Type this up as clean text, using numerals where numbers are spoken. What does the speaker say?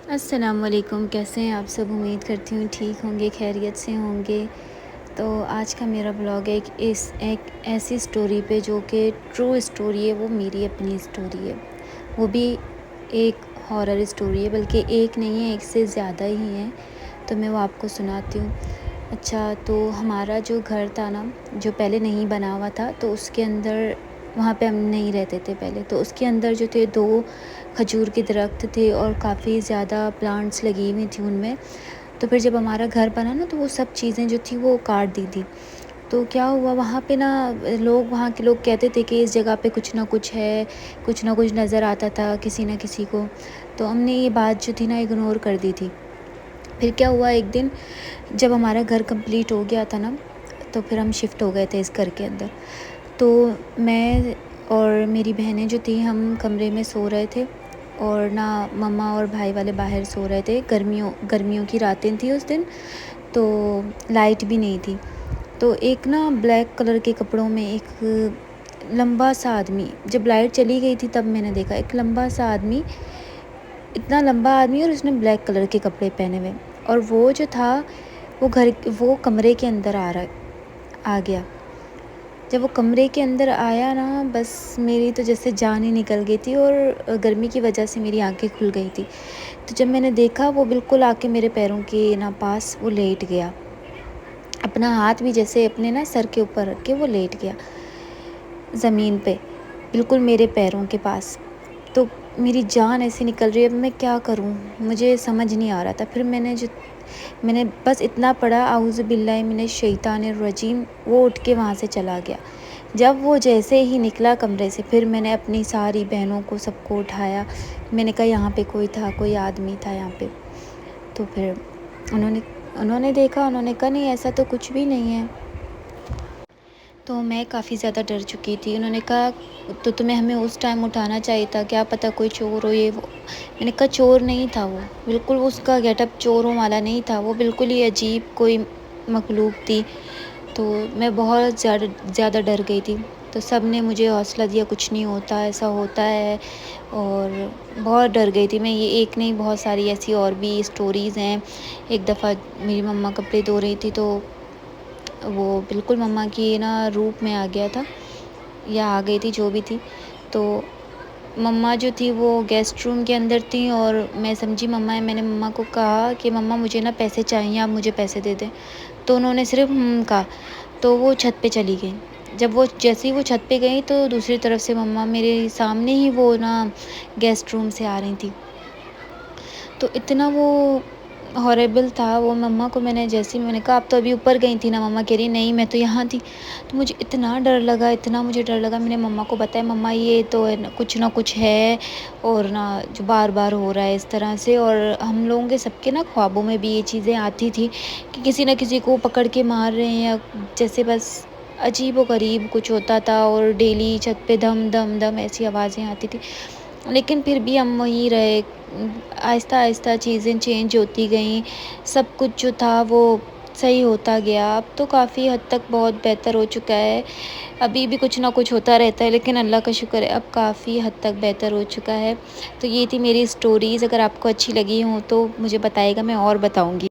السلام علیکم، کیسے ہیں آپ سب؟ امید کرتی ہوں ٹھیک ہوں گے، خیریت سے ہوں گے۔ تو آج کا میرا بلاگ ایک ایسی اسٹوری پہ جو کہ ٹرو اسٹوری ہے، وہ میری اپنی اسٹوری ہے، وہ بھی ایک ہارر اسٹوری ہے، بلکہ ایک نہیں ہے، ایک سے زیادہ ہی ہیں، تو میں وہ آپ کو سناتی ہوں۔ اچھا، تو ہمارا جو گھر تھا نا، جو پہلے نہیں بنا ہوا تھا، تو اس کے اندر وہاں پہ ہم نہیں رہتے تھے پہلے، تو اس کے اندر جو تھے 2 کھجور کے درخت تھے اور کافی زیادہ پلانٹس لگی ہوئی تھیں ان میں۔ تو پھر جب ہمارا گھر بنا نا، تو وہ سب چیزیں جو تھیں وہ کاٹ دی تھی۔ تو کیا ہوا وہاں پہ نا، وہاں کے لوگ کہتے تھے کہ اس جگہ پہ کچھ نہ کچھ ہے، کچھ نہ کچھ نظر آتا تھا کسی نہ کسی کو۔ تو ہم نے یہ بات جو تھی نا اگنور کر دی تھی۔ پھر کیا ہوا، ایک دن جب ہمارا گھر کمپلیٹ ہو گیا تھا نا، تو پھر ہم شفٹ ہو گئے تھے اس گھر کے اندر۔ تو میں اور میری بہنیں جو تھیں، ہم کمرے میں سو رہے تھے، اور نہ مما اور بھائی والے باہر سو رہے تھے۔ گرمیوں کی راتیں تھیں اس دن، تو لائٹ بھی نہیں تھی۔ تو ایک نا بلیک کلر کے کپڑوں میں ایک لمبا سا آدمی، جب لائٹ چلی گئی تھی تب میں نے دیکھا، ایک لمبا سا آدمی، اتنا لمبا آدمی، اور اس نے بلیک کلر کے کپڑے پہنے ہوئے، اور وہ جو تھا وہ کمرے کے اندر آ گیا۔ جب وہ کمرے کے اندر آیا نا، بس میری تو جیسے جان ہی نکل گئی تھی، اور گرمی کی وجہ سے میری آنکھیں کھل گئی تھی۔ تو جب میں نے دیکھا، وہ بالکل آ کے میرے پیروں کے نا پاس وہ لیٹ گیا، اپنا ہاتھ بھی جیسے اپنے نا سر کے اوپر رکھ کے وہ لیٹ گیا زمین پہ، بالکل میرے پیروں کے پاس۔ تو میری جان ایسی نکل رہی ہے، اب میں کیا کروں، مجھے سمجھ نہیں آ رہا تھا۔ پھر میں نے بس اتنا پڑھا، اعوذ باللہ من الشیطان الرجیم، وہ اٹھ کے وہاں سے چلا گیا۔ جب وہ جیسے ہی نکلا کمرے سے، پھر میں نے اپنی ساری بہنوں کو سب کو اٹھایا، میں نے کہا یہاں پہ کوئی آدمی تھا یہاں پہ۔ تو پھر انہوں نے دیکھا، انہوں نے کہا نہیں ایسا تو کچھ بھی نہیں ہے۔ تو میں کافی زیادہ ڈر چکی تھی۔ انہوں نے کہا تو تمہیں ہمیں اس ٹائم اٹھانا چاہیے تھا، کیا پتہ کوئی چور ہو یہ وہ۔ میں نے کہا چور نہیں تھا وہ، بالکل اس کا گیٹ اپ چوروں والا نہیں تھا، وہ بالکل ہی عجیب کوئی مخلوق تھی۔ تو میں بہت زیادہ ڈر گئی تھی۔ تو سب نے مجھے حوصلہ دیا، کچھ نہیں ہوتا، ایسا ہوتا ہے، اور بہت ڈر گئی تھی میں۔ یہ ایک نہیں، بہت ساری ایسی اور بھی اسٹوریز ہیں۔ ایک دفعہ میری مما کپڑے دھو رہی تھی، تو وہ بالکل مما کی نا روپ میں آ گیا تھا، یا آ گئی تھی جو بھی تھی۔ تو مما جو تھی وہ گیسٹ روم کے اندر تھیں، اور میں سمجھی مما ہے، میں نے مما کو کہا کہ مما مجھے نا پیسے چاہیے، آپ مجھے پیسے دے دیں۔ تو انہوں نے صرف کہا، تو وہ چھت پہ چلی گئیں۔ جب جیسے ہی وہ چھت پہ گئیں، تو دوسری طرف سے مما میرے سامنے ہی وہ نا گیسٹ روم سے آ رہی تھی۔ تو اتنا وہ ہاریبل تھا وہ۔ مما کو میں نے کہا آپ تو ابھی اوپر گئی تھی نا، مما کہہ رہی نہیں میں تو یہاں تھی۔ تو مجھے اتنا ڈر لگا، میں نے مما کو بتایا، مما یہ تو کچھ نہ کچھ ہے، اور نا جو بار بار ہو رہا ہے اس طرح سے، اور ہم لوگوں کے سب کے نا خوابوں میں بھی یہ چیزیں آتی تھی کہ کسی نہ کسی کو پکڑ کے مار رہے ہیں، یا جیسے بس عجیب و غریب کچھ ہوتا تھا، اور ڈیلی چھت پہ دم دم دم ایسی آوازیں آتی تھی۔ لیکن پھر بھی ہم وہیں رہے، آہستہ آہستہ چیزیں چینج ہوتی گئیں، سب کچھ جو تھا وہ صحیح ہوتا گیا۔ اب تو کافی حد تک بہت بہتر ہو چکا ہے، ابھی بھی کچھ نہ کچھ ہوتا رہتا ہے، لیکن اللہ کا شکر ہے اب کافی حد تک بہتر ہو چکا ہے۔ تو یہ تھی میری اسٹوریز، اگر آپ کو اچھی لگی ہوں تو مجھے بتائے گا، میں اور بتاؤں گی۔